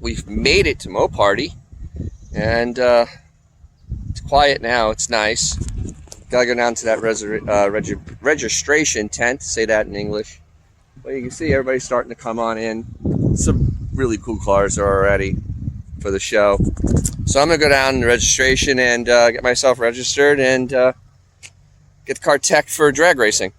We've made it to MoParty, and it's quiet now. It's nice. Gotta go down to that registration tent, say that in English. But you can see everybody's starting to come on in. Some really cool cars are already for the show. So I'm gonna go down to registration and get myself registered and get the car tech for drag racing.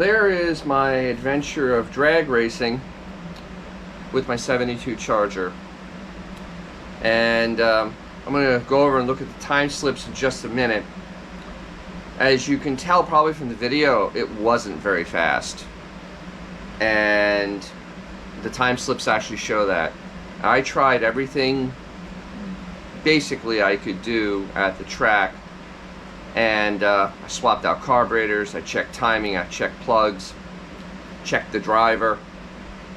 there is my adventure of drag racing with my 72 Charger. And I'm going to go over and look at the time slips in just a minute. As you can tell probably from the video, it wasn't very fast. And the time slips actually show that. I tried everything basically I could do at the track. And I swapped out carburetors, I checked timing, I checked plugs, checked the driver.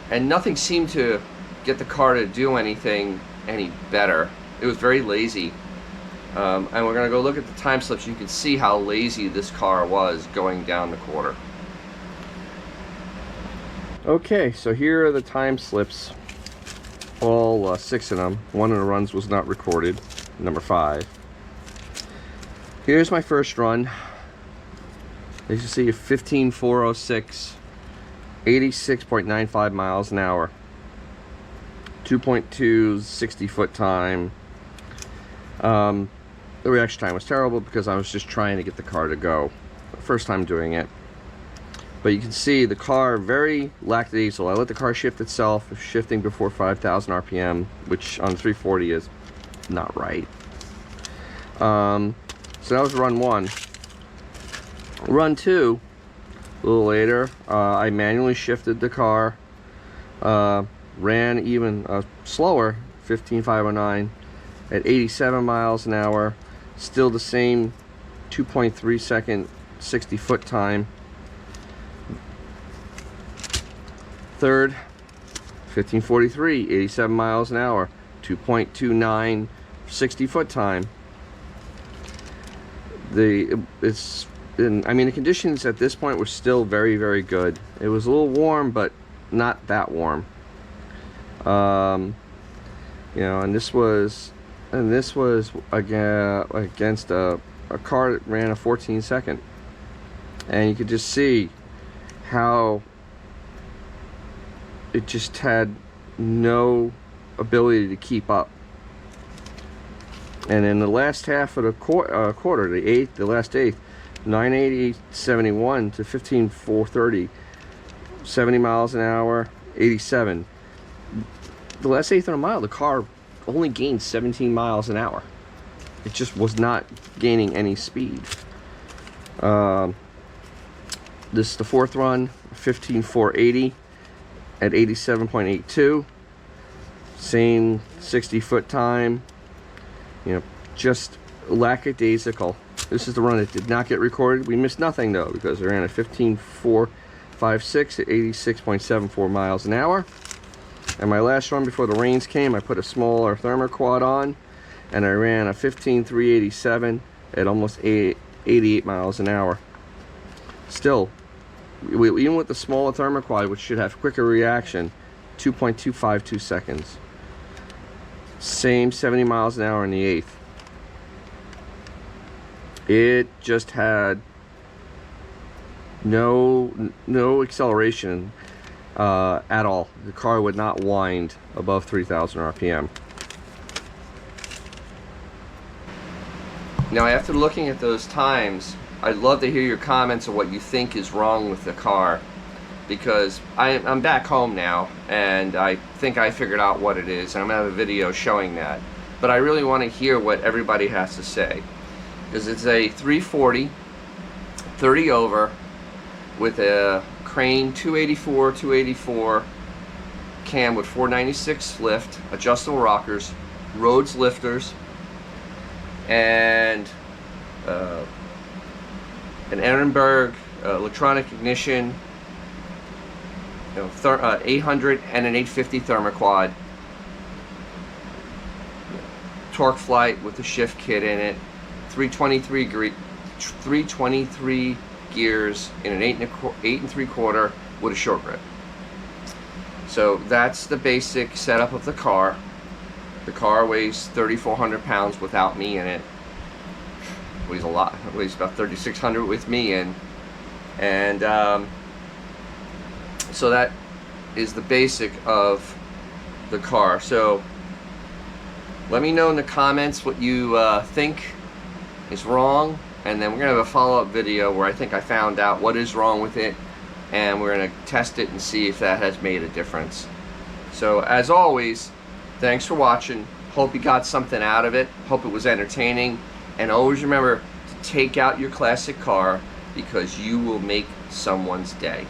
And nothing seemed to get the car to do anything any better. It was very lazy. And we're going to go look at the time slips. You can see how lazy this car was going down the quarter. Okay, so here are the time slips. All 6 of them. One of the runs was not recorded, number 5. Here's my first run. As you see, 15.406, 86.95 miles an hour, 2.2 60-foot time. The reaction time was terrible because I was just trying to get the car to go. First time doing it. But you can see the car very lackadaisical. I let the car shift itself, shifting before 5,000 RPM, which on 340 is not right. So that was run 1. Run 2, a little later, I manually shifted the car, ran even slower, 15.509 at 87 miles an hour, still the same 2.3 second 60-foot time. Third, 15.43, 87 miles an hour, 2.29 60-foot time. I mean, the conditions at this point were still very, very good. It was a little warm, but not that warm. You know, and this was again against a car that ran a 14 second, and you could just see how it just had no ability to keep up. And in the last half of the quarter, the last eighth, 980.71 to 15.430, 70 miles an hour, 87. The last eighth of a mile, the car only gained 17 miles an hour. It just was not gaining any speed. This is the 4th run, 15.480 at 87.82. Same 60-foot time. You know, just lackadaisical. This is the run that did not get recorded. We missed nothing though, because we ran a 15.456 at 86.74 miles an hour. And my last run before the rains came, I put a smaller thermoquad on, and I ran a 15.387 at almost 88 miles an hour. Still, even with the smaller thermoquad, which should have quicker reaction, 2.252 seconds. Same 70 miles an hour in the 8th. It just had no acceleration at all. The car would not wind above 3,000 RPM. Now, after looking at those times, I'd love to hear your comments on what you think is wrong with the car, because I'm back home now, and I think I figured out what it is, and I'm going to have a video showing that. But I really want to hear what everybody has to say, because it's a 340, 30 over, with a Crane 284 cam with 496 lift, adjustable rockers, Rhodes lifters, and an Ehrenberg electronic ignition, 800 and an 850 thermoquad, torque flight with the shift kit in it, 323 gears in an 8 3/4 with a short grip. So that's the basic setup of the car. The car weighs 3,400 pounds without me in it. Weighs a lot. It weighs about 3,600 with me in. And so that is the basic of the car. So let me know in the comments what you think is wrong, and then we're gonna have a follow-up video where I think I found out what is wrong with it, and we're going to test it and see if that has made a difference. So as always, thanks for watching. Hope you got something out of it. Hope it was entertaining. And always remember to take out your classic car, because you will make someone's day.